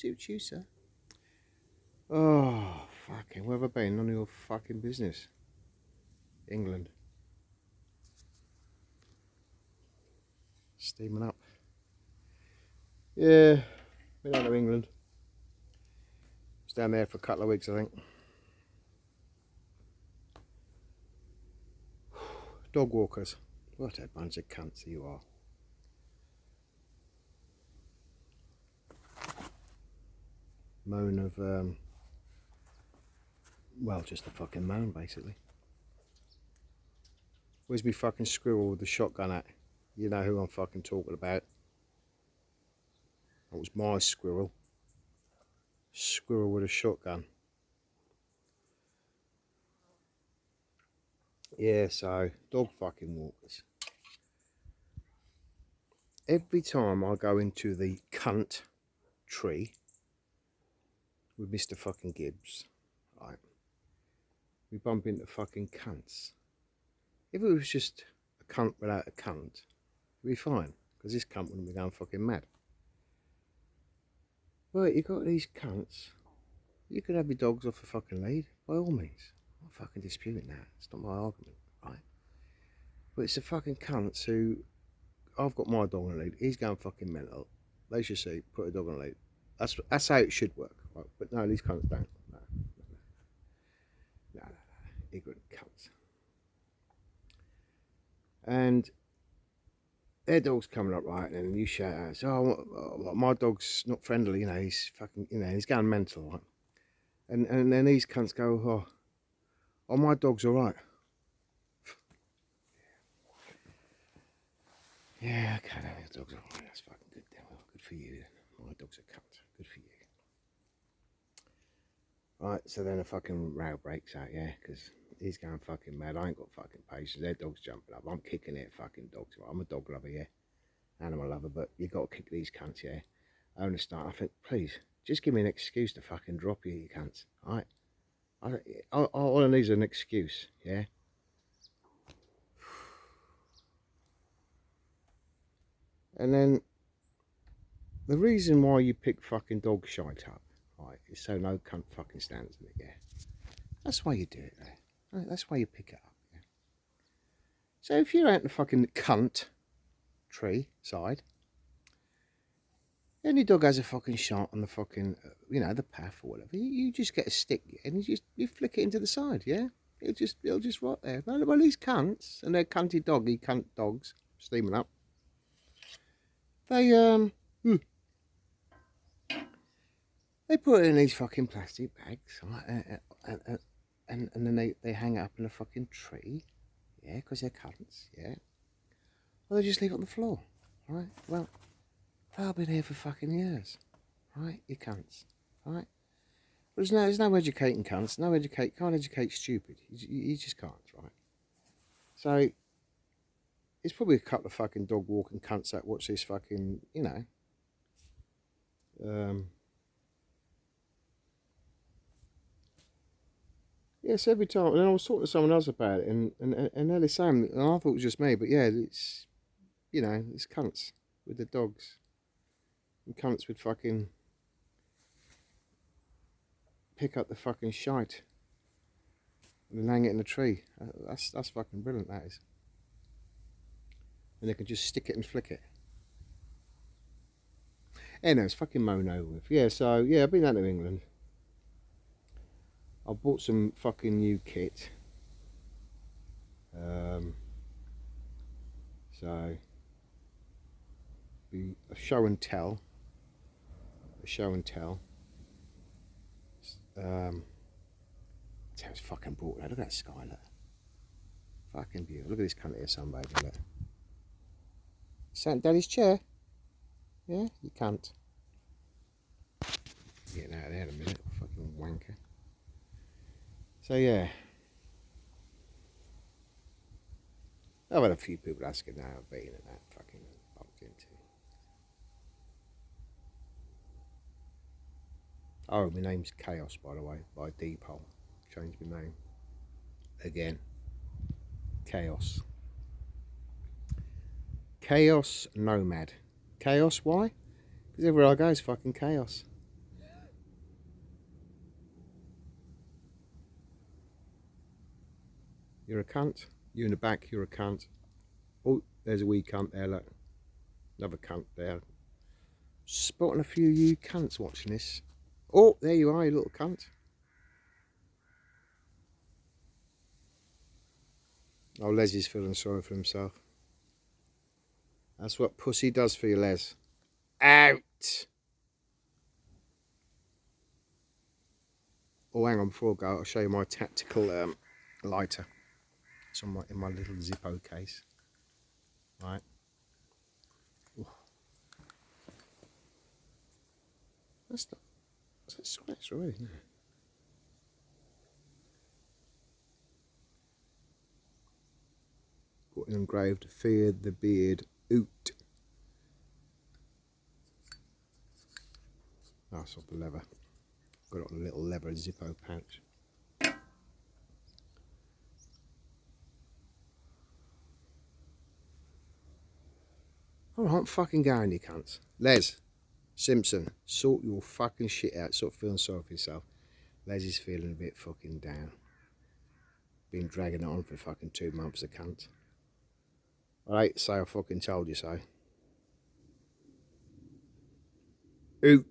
Suits you, sir. Oh, fucking, where have I been? None of your fucking business. England. Steaming up. Yeah, been out of England. Was down there for a couple of weeks, I think. Dog walkers. What a bunch of cunts you are. Moan of, well, just a fucking moan, basically. Where's me fucking squirrel with the shotgun at? You know who I'm fucking talking about. That was my squirrel. Squirrel with a shotgun. Yeah, so, dog fucking walkers. Every time I go into the cunt tree with Mr. fucking Gibbs, right, we bump into fucking cunts. If it was just a cunt without a cunt, it'd be fine, because this cunt wouldn't be going fucking mad. But you got these cunts, you could have your dogs off the fucking lead, by all means. I'm not fucking disputing that, it's not my argument, right? But it's the fucking cunts who, I've got my dog on the lead, he's going fucking mental. They should say, put a dog on the lead. That's how it should work, right? But no, these cunts don't. No, ignorant cunts. And their dog's coming up, right, and then you shout out, oh, my dog's not friendly, you know, he's fucking, you know, he's going mental, right? And then these cunts go, oh, my dog's all right. Yeah, okay, your dog's all right, that's fucking good then. Well, good for you then. My dog's a cunt, good for you. Right, so then a fucking row breaks out, yeah, because he's going fucking mad. I ain't got fucking patience. Their dog's jumping up. I'm kicking it, fucking dogs. I'm a dog lover, yeah, animal lover, but you got to kick these cunts, yeah. I only start, I think, please, just give me an excuse to fucking drop you, you cunts, all right? All I need is an excuse, yeah? And then the reason why you pick fucking dog shite up, right, is so no cunt fucking stands in it, yeah? That's why you do it, though. That's why you pick it up, yeah? So if you're out in the fucking cunt tree side, any dog has a fucking shot on the fucking, you know, the path or whatever, you just get a stick and you flick it into the side, yeah? It'll just rot there. Well, these cunts and their cunty doggy cunt dogs steaming up, they they put it in these fucking plastic bags, right? And then they hang it up in a fucking tree, yeah, because they're cunts, yeah. Or they just leave it on the floor, right? Well, they'll be there for fucking years, right? You cunts, right? But there's no educating cunts. Can't educate stupid. You just can't, right? So it's probably a couple of fucking dog walking cunts that watch this fucking, you know. Yes, every time. And then I was talking to someone else about it, and they're the same. And I thought it was just me, but yeah, it's, you know, it's cunts with the dogs, and cunts with fucking pick up the fucking shite and then hang it in a tree. That's fucking brilliant. That is. And they can just stick it and flick it. Anyway, it's fucking mown over with. Yeah, so yeah, I've been out to England. I bought some fucking new kit. So be a show and tell. A show and tell. It's fucking brought. Look at that sky, look. Fucking beautiful. Look at this cunt here, sunbathing, look. Sat in Daddy's chair. Yeah, you can't. Getting out of there in a minute, fucking wanker. So yeah. I've had a few people asking how I've been and that fucking bumped into. Oh, my name's Chaos, by the way, by Deepole. Changed my name. Again. Chaos. Chaos Nomad. Chaos, why? Because everywhere I go is fucking chaos. You're a cunt. You in the back, you're a cunt. Oh, there's a wee cunt there, look. Another cunt there. Spotting a few of you cunts watching this. Oh, there you are, you little cunt. Oh, Les is feeling sorry for himself. That's what pussy does for you, Les. Out! Oh, hang on, before I go, I'll show you my tactical lighter. It's on in my little Zippo case. Right. Ooh. That's right, isn't it? Got an engraved, fear the beard, oot. That's off the leather. Got it on a little leather Zippo pouch. Alright, I'm fucking going, you cunts. Les Simpson, sort your fucking shit out. Stop feeling sorry for yourself. Les is feeling a bit fucking down. Been dragging it on for fucking 2 months, the cunt. Alright, say I fucking told you so. Oot.